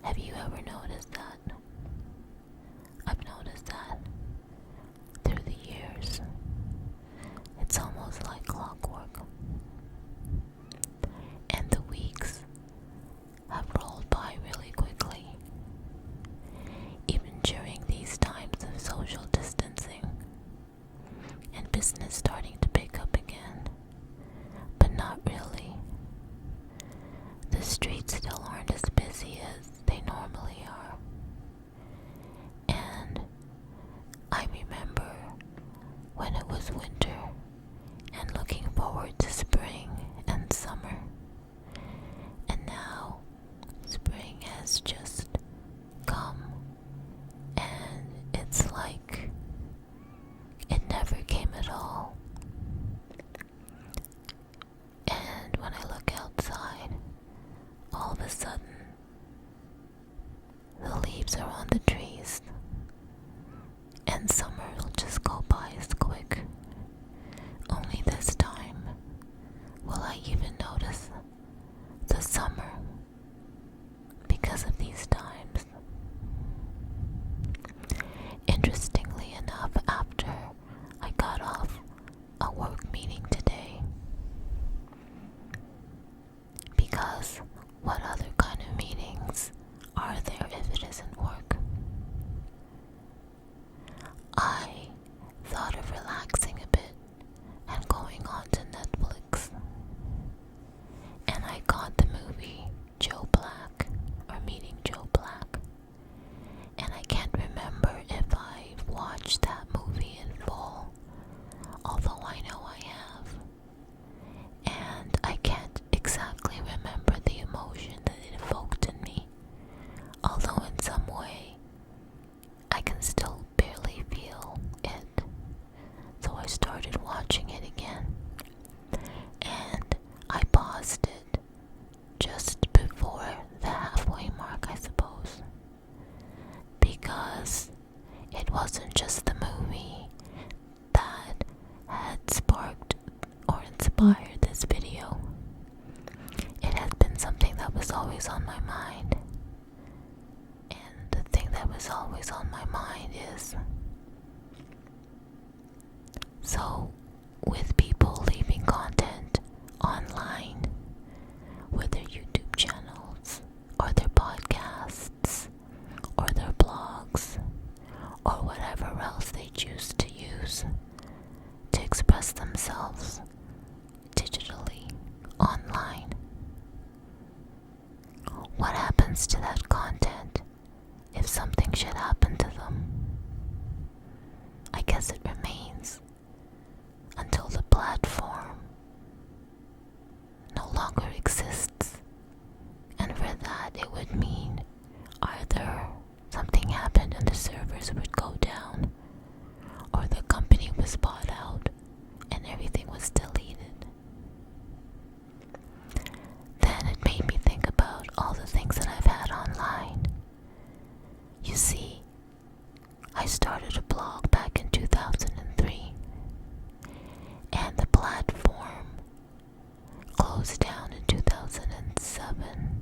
Have you ever noticed that? I've noticed that through the years. It's almost like clockwork. And the weeks have rolled by really quickly. Even during these times of social distancing and business starting to pick up again. But not really. The streets still aren't as busy as they normally are. And I remember when it was winter and looking forward to spring and summer. And now spring has just come, and it's like it never came at all. And when I look outside, all of a sudden the leaves are on the trees, and summer will just go by as quick. Only this time will I even notice the summer because of these times. Interestingly enough, after I got off a work meeting today, because what other kind of meetings are there if it isn't work? I thought of relaxing a bit and going on to Netflix, and I got the movie Joe Black, or Meeting Joe Black, and I can't remember if I've watched that movie in full, although I know I have, and I can't exactly remember the emotion that it evoked in me, although in some way I can still barely feel it. So I started watching it again, and I paused it just before the halfway mark, I suppose, because it wasn't just the movie that had sparked or inspired this video. It has been something that was always on my mind, and the thing that was always on my mind is, so with people leaving content online, with their YouTube channels, or their podcasts, or their blogs, or whatever else they choose to use to express themselves digitally online, what happens to that content if something should happen to them? I guess it remains until the platform no longer exists, and for that it would mean either something happened and the servers would go down, or the company was bought out and everything was deleted. Then it made me think about all the things that I've had online. You see, I started a blog back in 2003, and the platform closed down in 2007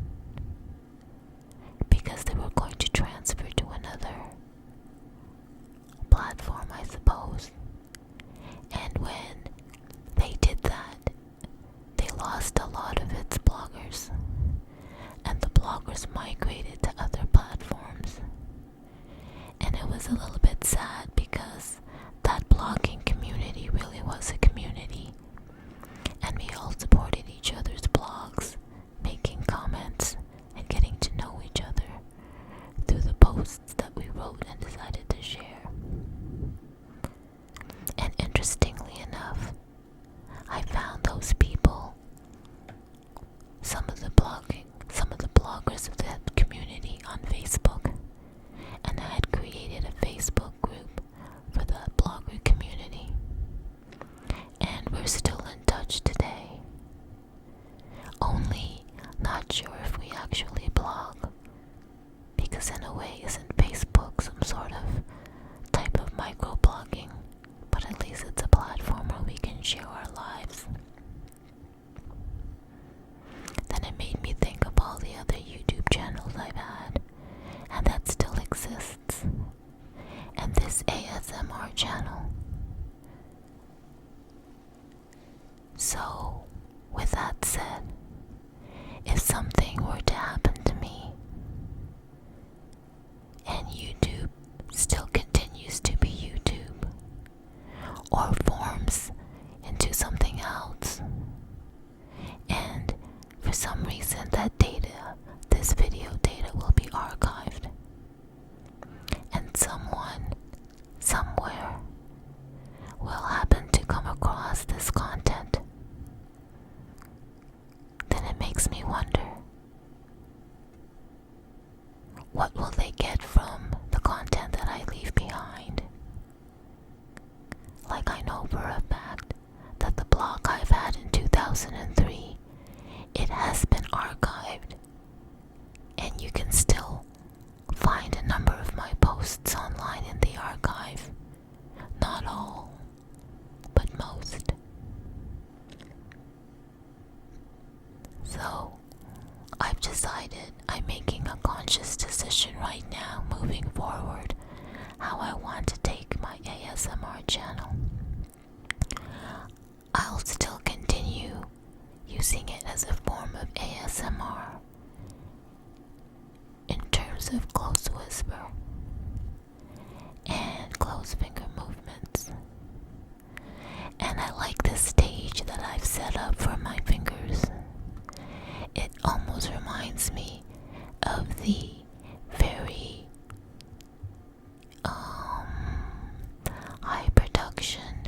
because they were going to transfer to another platform, I suppose. And when they did that, they lost a lot of its bloggers, and the bloggers migrated to other platforms. And it was a little bit sad because that blogging community really was a community, and we all supported each other's blogs, making comments and getting to know each other through the posts that we wrote and decided to share. And interestingly enough, I found those people, some of the bloggers of that community what will they get from the content that I leave behind? Like, I know for a fact that the blog I've had in 2003, it has been archived, and you can still find a number of my posts online in the archive. Not all, but most. So, I've decided I'm making a conscious decision right now, moving forward, how I want to take my ASMR channel. I'll still continue using it as a form of ASMR in terms of close whisper and close finger movements. And I like the stage that I've set up for my fingers. It almost reminds me of the very high production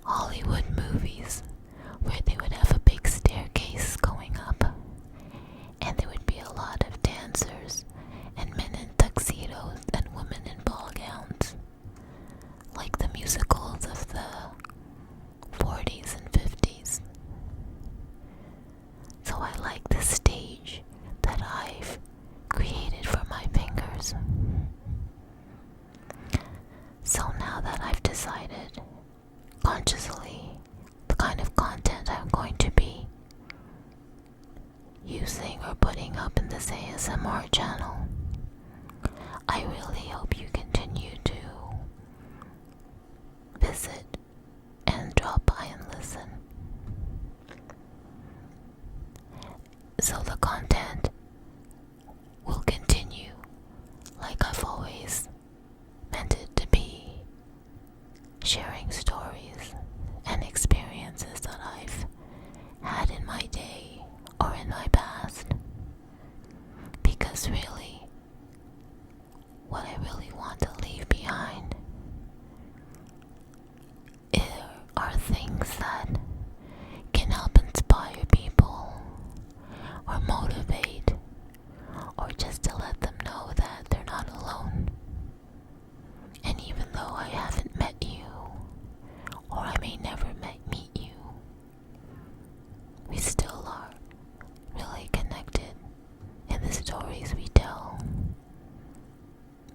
Hollywood movies where they would have a big staircase going up, and there would be a lot of dancers and men in tuxedos and women in ball gowns, like the musicals of the 40s and 50s. So I like the stage that I've created for my fingers. So now that I've decided consciously the kind of content I'm going to be using or putting up in this ASMR channel, I really hope you continue to visit and drop by and listen. So the content will continue like I've always meant it to be, sharing stories and experiences that I've had in my day or in my past. Because really, what I really want to leave behind are things that can help inspire people or motivate, or just to let them know that they're not alone. And even though I haven't met you, or I may never meet you, we still are really connected in the stories we tell.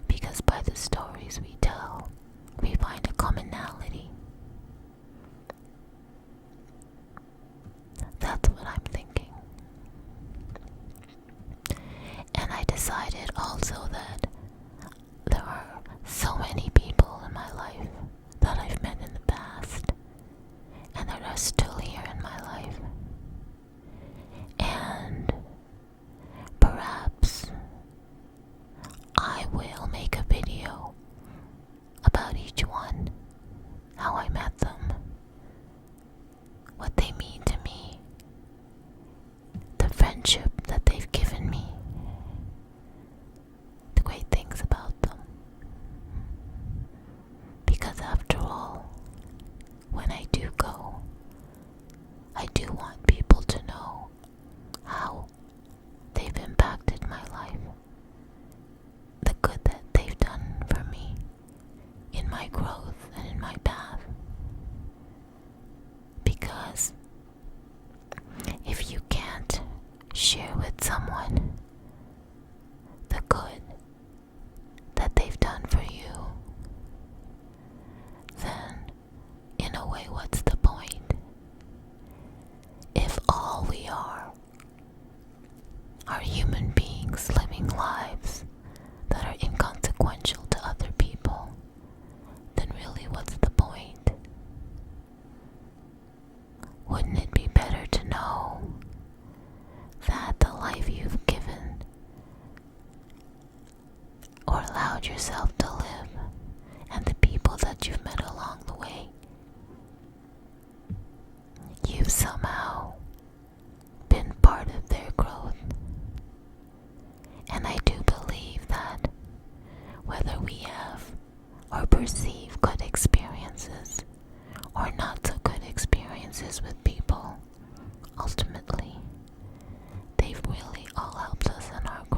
Because by the stories we tell, we find a commonality. That's what I'm thinking. And I decided also that there are so many people in my life that I've met in the past and that are still here in my life. And perhaps I will make a video about each one, how I met them, what they mean to me, the friendship that they've given me, the great things about them. Because after all, when I do go, I do want people to know how they've impacted my life, the good that they've done for me in my growth and in my path. Because if you can't share with someone the good that they've done for you, then in a way, what's the point? If all we are human beings living lives that are inconsequential to other people, then really what's the point? Wouldn't it be better to know that the life you've given or allowed yourself to live, and the people that you've met along the way, you've somehow been part of their growth? And I do believe that whether we have or perceive good experiences or not so good experiences with people, ultimately, they've really all helped us in our growth.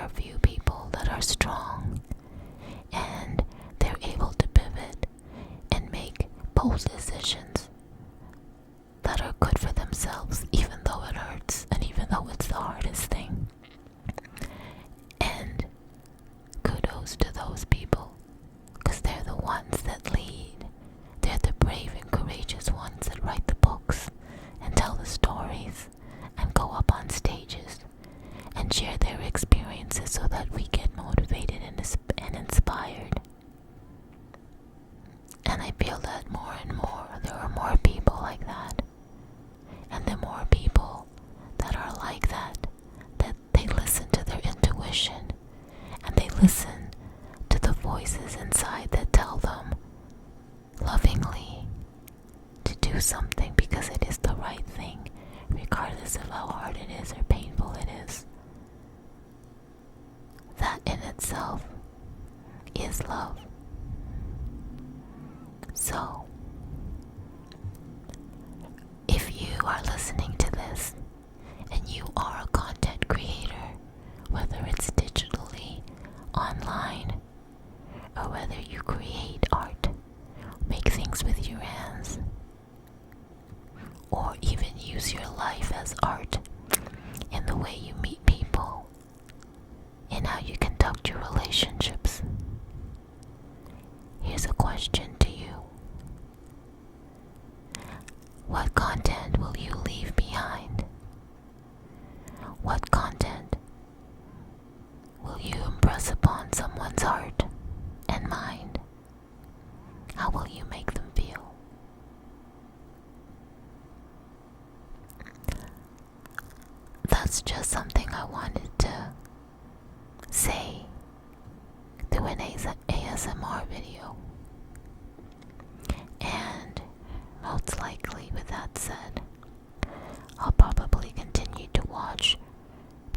are a few people that are strong and they're able to pivot and make bold decisions that are good for themselves, even though it hurts and even though it's the hardest thing. And kudos to those people, because they're the ones that lead. They're the brave and courageous ones that write the books and tell the stories and go up on stages and share their experiences so that we get motivated and inspired. And I feel that more and more there are more people like that. And the more people that are like that they listen to their intuition and they listen to the voices inside that tell them lovingly to do something because it is the right thing, regardless of how hard it is or painful it is. That in itself is love. So, if you are listening to this and you are a content creator, whether it's digitally, online, or whether you create art, make things with your hands, or even use your life as art in the way you meet people, in how you conduct your relationships, here's a question to you. What content will you leave behind? What content will you impress upon someone's heart and mind? How will you make them feel? That's just something I wanted to say through an ASMR video. And most likely, with that said, I'll probably continue to watch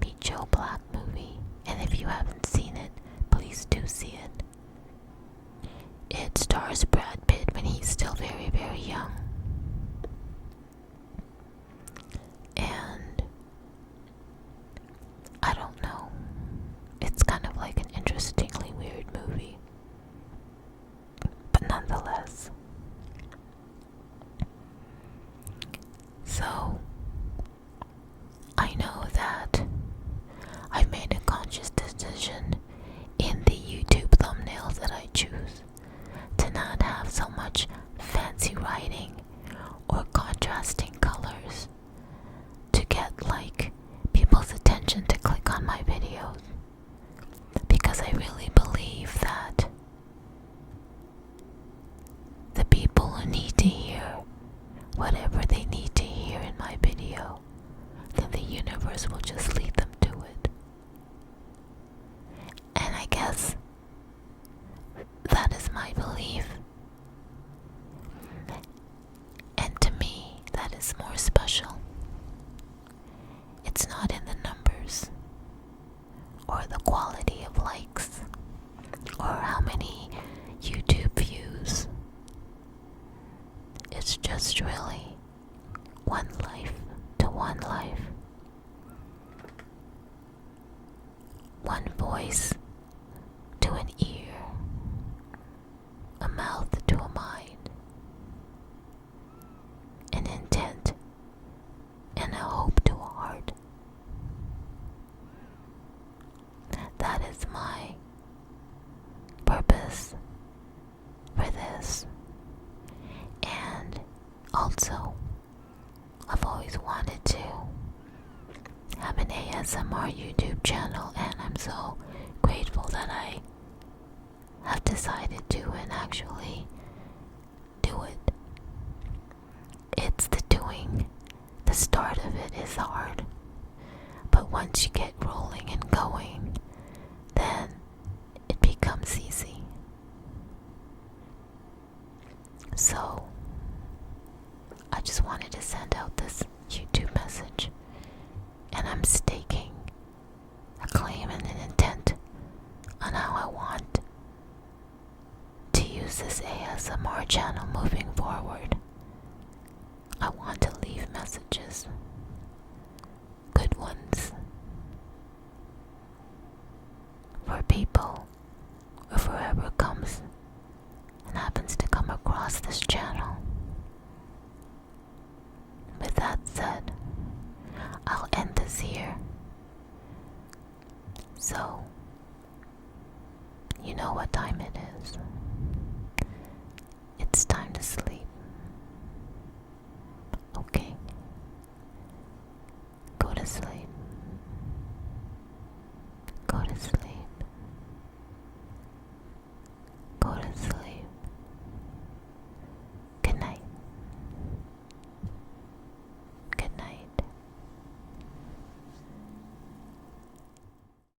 the Joe Black movie. And if you haven't seen it, please do see it. It stars Brad Pitt when he's still very, very young. And I don't know. It's kind of like an interestingly weird movie. But nonetheless. So, I know that I've made a conscious decision in the YouTube thumbnails that I choose to not have so much fancy writing or contrasting colors to get like people's attention to click on my videos, because I really believe that the people who need to hear whatever they need to hear in my video, then the universe will just lead them to it. And I guess that is my belief. And to me, that is more special. It's not in the numbers, or the quality of likes, or how many YouTube views. It's just really one life to one life. One voice to an ear, a mouth to a mind, an intent and a hope to a heart. That is my purpose for this. And also, I've always wanted to have an ASMR YouTube channel, and I'm so grateful that I have decided to and actually do it. It's the doing. The start of it is hard, but once you get rolling and going, then it becomes easy. So, I just wanted to send out this YouTube message, and I'm staking a claim and an intent on how I want to use this ASMR channel moving forward. I want to leave messages, good ones, So, you know what time it is.